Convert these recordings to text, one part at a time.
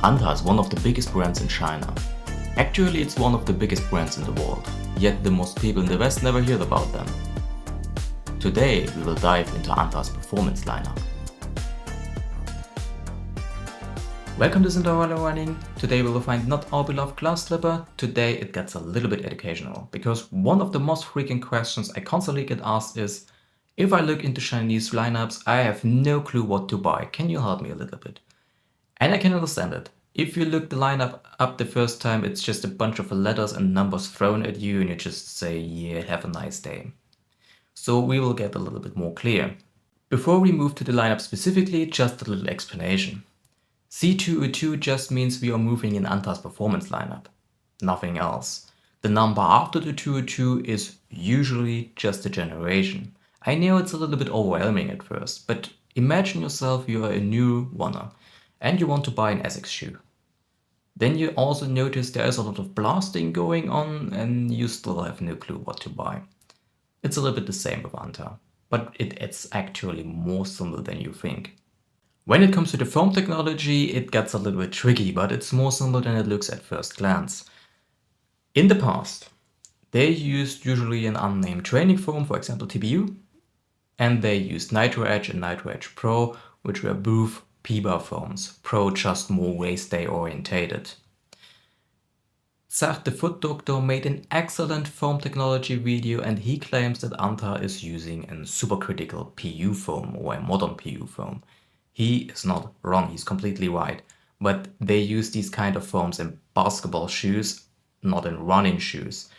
ANTA is one of the biggest brands in China. Actually, it's one of the biggest brands in the world, yet the most people in the West never heard about them. Today, we will dive into ANTA's performance lineup. Welcome to Interval Running. Today we will find not our beloved glass slipper. Today it gets a little bit educational, because one of the most frequent questions I constantly get asked is, if I look into Chinese lineups, I have no clue what to buy. Can you help me a little bit? And I can understand it. If you look the lineup up the first time, it's just a bunch of letters and numbers thrown at you and you just say, yeah, have a nice day. So we will get a little bit more clear. Before we move to the lineup specifically, just a little explanation. C202 just means we are moving in ANTA's performance lineup, nothing else. The number after the 202 is usually just a generation. I know it's a little bit overwhelming at first, but imagine yourself you are a new runner and you want to buy an Essex shoe. Then you also notice there is a lot of blasting going on and you still have no clue what to buy. It's a little bit the same with ANTA, but it's actually more simple than you think. When it comes to the foam technology, it gets a little bit tricky, but it's more simple than it looks at first glance. In the past, they used usually an unnamed training foam, for example TPU, and they used Nitro Edge and Nitro Edge Pro, which were both PBA foams, Pro just more race day orientated. Zach the Foot Doctor made an excellent foam technology video and he claims that ANTA is using a supercritical PU foam or a modern PU foam. He is not wrong, he's completely right, but they use these kind of foams in basketball shoes, not in running shoes.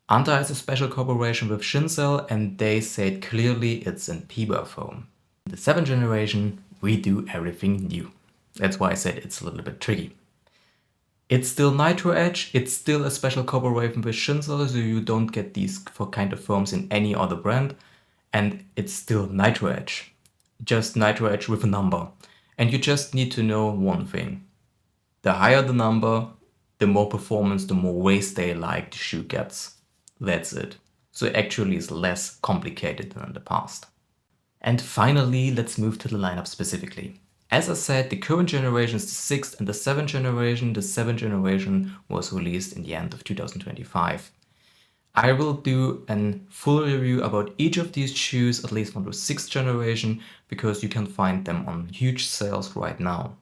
ANTA has a special cooperation with Shincell and they said clearly it's in PBA foam. In the 7th generation, we do everything new. That's why I said it's a little bit tricky. It's still Nitro Edge, it's still a special cooperation with Shincell, so you don't get these kind of foams in any other brand, and it's still Nitro Edge. Just Nitro Edge with a number. And you just need to know one thing. The higher the number, the more performance, the more race day-like the shoe gets. That's it. So actually it's less complicated than in the past. And finally, let's move to the lineup specifically. As I said, the current generation is the 6th and the 7th generation. The 7th generation was released in the end of 2025. I will do a full review about each of these shoes, at least from the 6th generation, because you can find them on huge sales right now.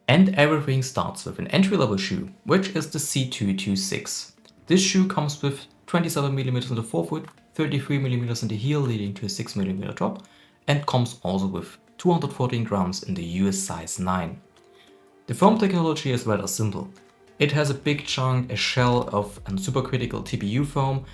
And everything starts with an entry-level shoe, which is the C226. This shoe comes with 27mm on the forefoot, 33mm in the heel, leading to a 6mm drop, and comes also with 214 grams in the US size 9. The foam technology is rather simple. It has a big chunk, a shell of a supercritical TPU foam,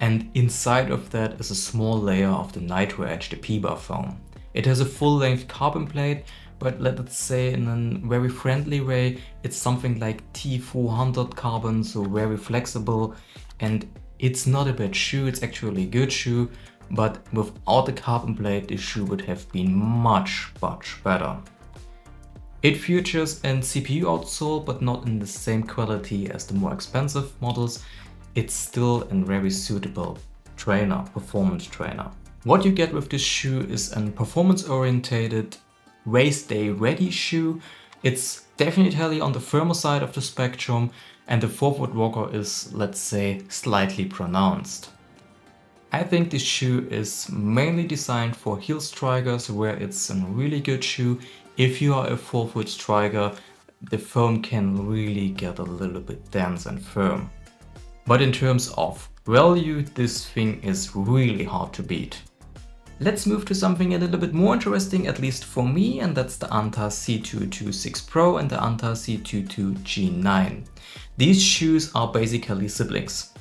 and inside of that is a small layer of the Nitro Edge, the PBA foam. It has a full-length carbon plate, but let's say in a very friendly way, it's something like T400 carbon, so very flexible, and it's not a bad shoe, it's actually a good shoe, but without the carbon plate, the shoe would have been much better. It features a CPU outsole, but not in the same quality as the more expensive models. It's still a very suitable trainer, performance trainer. What you get with this shoe is a performance-oriented, race day ready shoe. It's definitely on the firmer side of the spectrum, and the forefoot rocker is, let's say, slightly pronounced. I think this shoe is mainly designed for heel strikers, where it's a really good shoe. If you are a forefoot striker, the foam can really get a little bit dense and firm. But in terms of value, this thing is really hard to beat. Let's move to something a little bit more interesting, at least for me, and that's the ANTA C226 Pro and the ANTA C202 G9. These shoes are basically siblings.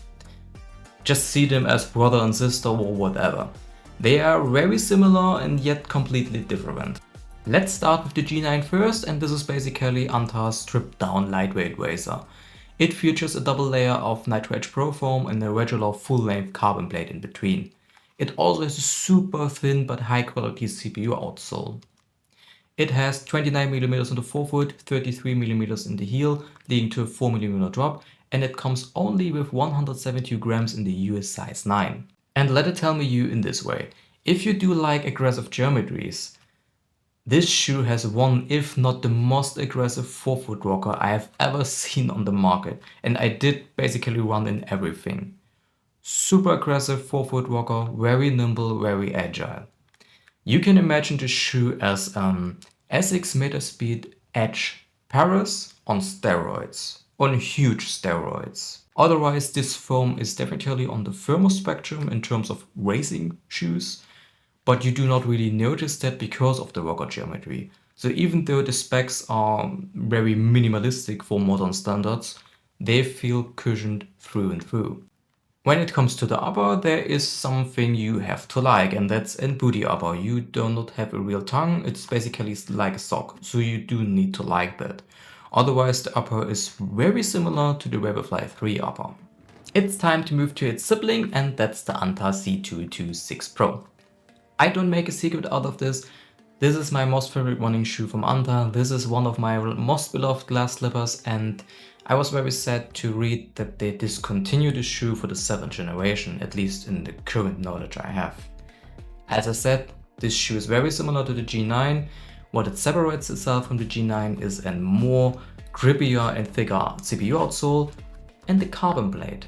Just see them as brother and sister or whatever. They are very similar and yet completely different. Let's start with the G9 first, and this is basically ANTA's stripped down lightweight racer. It features a double layer of Nitro Edge Pro foam and a regular full-length carbon plate in between. It also has a super thin but high quality CPU outsole. It has 29mm on the forefoot, 33mm in the heel, leading to a 4mm drop, and it comes only with 172 grams in the US size 9. And let it tell me you in this way, if you do like aggressive geometries, This shoe has one, if not the most aggressive forefoot rocker I have ever seen on the market, and I did basically run in everything. Super aggressive forefoot rocker, very nimble, very agile. You can imagine this shoe as Essex Metaspeed Edge Paris on steroids, on huge steroids. Otherwise, this foam is definitely on the firmer spectrum in terms of racing shoes, but you do not really notice that because of the rocker geometry. So even though the specs are very minimalistic for modern standards, they feel cushioned through and through. When it comes to the upper, there is something you have to like, and that's in booty upper. You do not have a real tongue, it's basically like a sock, so you do need to like that. Otherwise, the upper is very similar to the Vaporfly 3 upper. It's time to move to its sibling, and that's the ANTA C202 Pro. I don't make a secret out of this. This is my most favorite running shoe from ANTA. This is one of my most beloved glass slippers, and I was very sad to read that they discontinued the shoe for the 7th generation, at least in the current knowledge I have. As I said, this shoe is very similar to the G9. What it separates itself from the G9 is a more grippier and thicker CPU outsole and the carbon blade.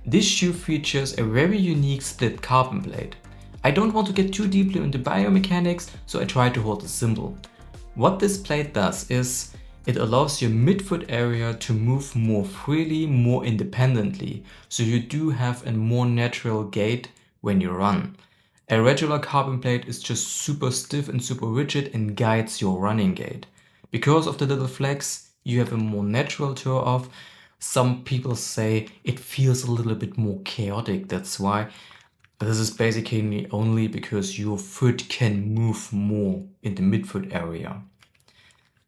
This shoe features a very unique split carbon blade. I don't want to get too deeply into biomechanics, so I try to hold it simple. What this blade does is it allows your midfoot area to move more freely, more independently, so you do have a more natural gait when you run. A regular carbon blade is just super stiff and super rigid and guides your running gait. Because of the little flex, you have a more natural toe off. Some people say it feels a little bit more chaotic, that's why. This is basically only because your foot can move more in the midfoot area.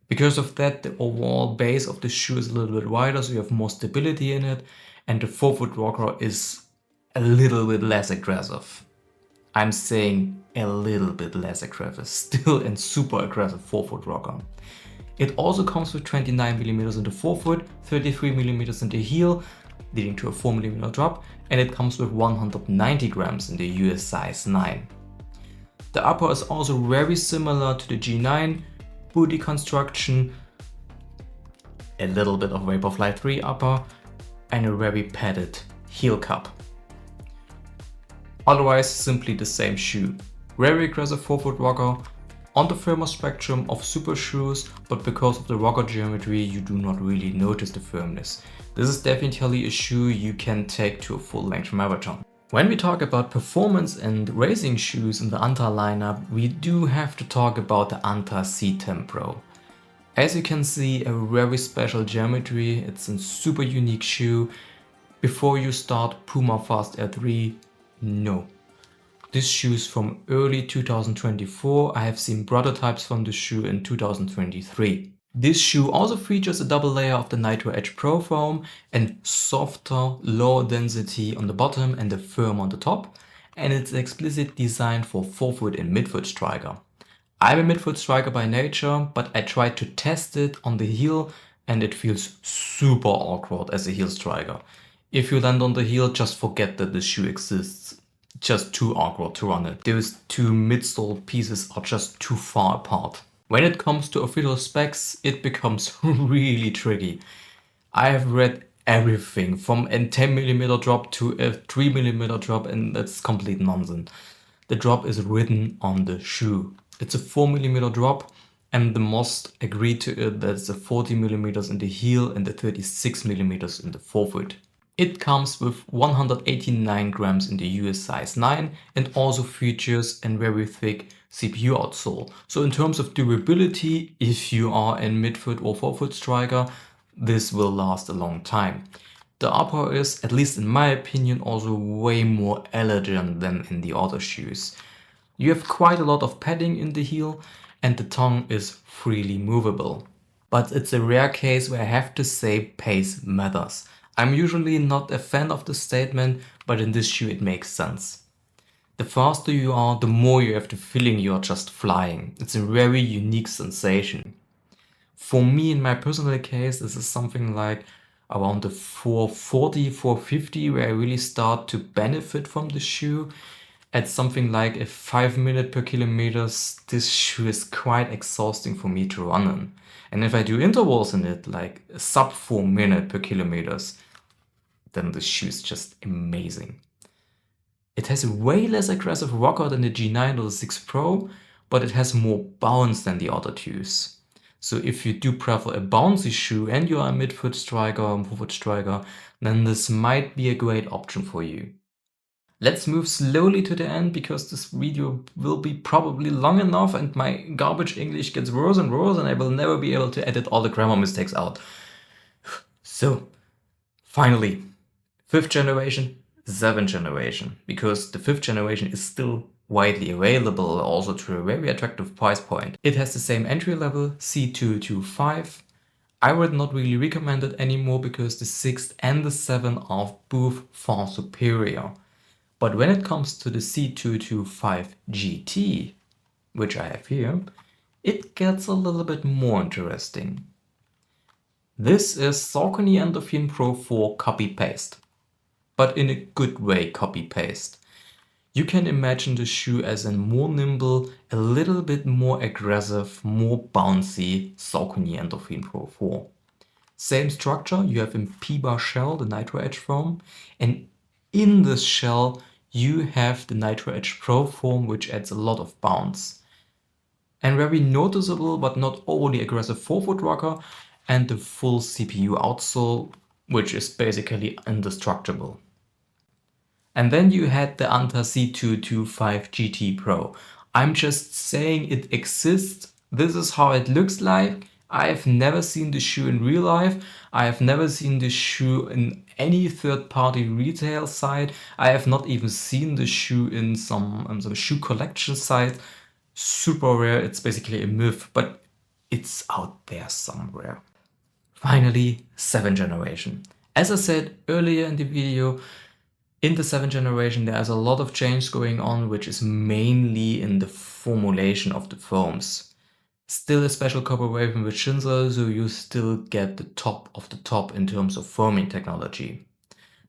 Because of that, the overall base of the shoe is a little bit wider, so you have more stability in it, and the forefoot rocker is a little bit less aggressive. I'm saying a little bit less aggressive, still a super aggressive forefoot rocker. It also comes with 29mm in the forefoot, 33mm in the heel, leading to a 4mm drop, and it comes with 190 grams in the US size 9. The upper is also very similar to the G9, booty construction, a little bit of Vaporfly 3 upper, and a very padded heel cup. Otherwise, simply the same shoe. Very aggressive forefoot rocker, on the firmer spectrum of super shoes, but because of the rocker geometry you do not really notice the firmness. This is definitely a shoe you can take to a full-length marathon. When we talk about performance and racing shoes in the ANTA lineup, we do have to talk about the ANTA C10 Pro. As you can see, a very special geometry, it's a super unique shoe. Before you start Puma Fast Air 3, no. This shoe is from early 2024, I have seen prototypes from the shoe in 2023. This shoe also features a double layer of the Nitro Edge Pro foam and softer, lower density on the bottom and the firm on the top, and it's explicitly designed for forefoot and midfoot striker. I'm a midfoot striker by nature, but I tried to test it on the heel and it feels super awkward as a heel striker. If you land on the heel, just forget that this shoe exists. Just too awkward to run it. Those two midsole pieces are just too far apart. When it comes to official specs, it becomes really tricky. I have read everything from a 10mm drop to a 3mm drop, and that's complete nonsense. The drop is written on the shoe. It's a 4mm drop, and the most agreed to it, that's the 40mm in the heel and the 36mm in the forefoot. It comes with 189 grams in the US size 9 and also features a very thick CPU outsole. So in terms of durability, if you are a midfoot or forefoot striker, this will last a long time. The upper is, at least in my opinion, also way more elegant than in the other shoes. You have quite a lot of padding in the heel and the tongue is freely movable. But it's a rare case where I have to say pace matters. I'm usually not a fan of the statement, but in this shoe it makes sense. The faster you are, the more you have the feeling you are just flying. It's a very unique sensation. For me, in my personal case, this is something like around the 440, 450 where I really start to benefit from the shoe. At something like a 5 minute per kilometers, this shoe is quite exhausting for me to run in. And if I do intervals in it, like sub 4 minute per kilometers, then the shoe is just amazing. It has a way less aggressive rocker than the G9 or the 6 Pro, but it has more bounce than the other twos. So if you do prefer a bouncy shoe and you are a mid-foot striker or foot striker, then this might be a great option for you. Let's move slowly to the end because this video will be probably long enough and my garbage English gets worse and worse and I will never be able to edit all the grammar mistakes out. So, finally, 5th generation, 7th generation, because the 5th generation is still widely available, also to a very attractive price point. It has the same entry level, C225. I would not really recommend it anymore because the 6th and the 7th are both far superior. But when it comes to the C225 GT, which I have here, it gets a little bit more interesting. This is Saucony Endorphin Pro 4 copy-paste, but in a good way copy-paste. You can imagine the shoe as a more nimble, a little bit more aggressive, more bouncy Saucony Endorphin Pro 4. Same structure, you have a P-bar shell, the Nitro Edge foam, and in this shell you have the Nitro Edge Pro foam, which adds a lot of bounce. And very noticeable but not overly aggressive forefoot rocker, and the full CPU outsole, which is basically indestructible. And then you had the ANTA C202 GT Pro. I'm just saying it exists. This is how it looks like. I have never seen the shoe in real life. I have never seen the shoe in any third-party retail site. I have not even seen the shoe in some shoe collection site. Super rare. It's basically a myth, but it's out there somewhere. Finally, 7th generation. As I said earlier in the video, in the 7th generation there is a lot of change going on, which is mainly in the formulation of the foams. Still a special cooperation with Shinsei, so you still get the top of the top in terms of foaming technology.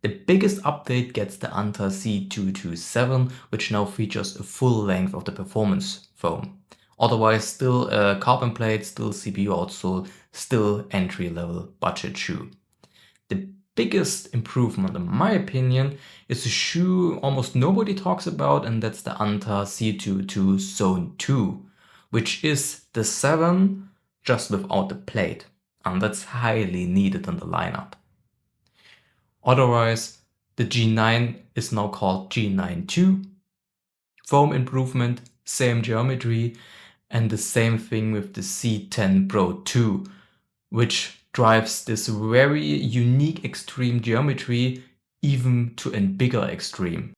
The biggest update gets the ANTA C227, which now features a full length of the performance foam. Otherwise still a carbon plate, still CPU outsole, still entry-level budget shoe. The biggest improvement, in my opinion, is a shoe almost nobody talks about, and that's the ANTA C202 Zone 2, which is the 7 just without the plate, and that's highly needed in the lineup. Otherwise, the G9 is now called G92. Foam improvement, same geometry, and the same thing with the C10 Pro 2, which drives this very unique extreme geometry even to a bigger extreme.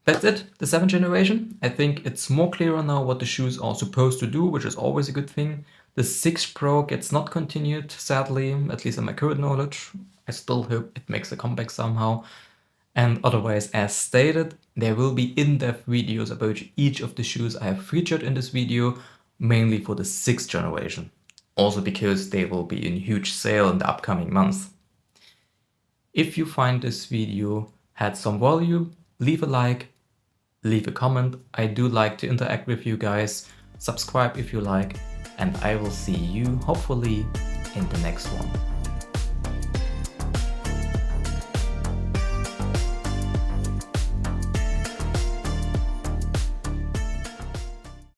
That's it, the 7th generation. I think it's more clearer now what the shoes are supposed to do, which is always a good thing. The 6 Pro gets not continued, sadly, at least in my current knowledge. I still hope it makes a comeback somehow. And otherwise, as stated, there will be in-depth videos about each of the shoes I have featured in this video, mainly for the 6th generation. Also because they will be in huge sale in the upcoming months. If you find this video had some value, leave a like, leave a comment. I do like to interact with you guys. Subscribe if you like, and I will see you hopefully in the next one.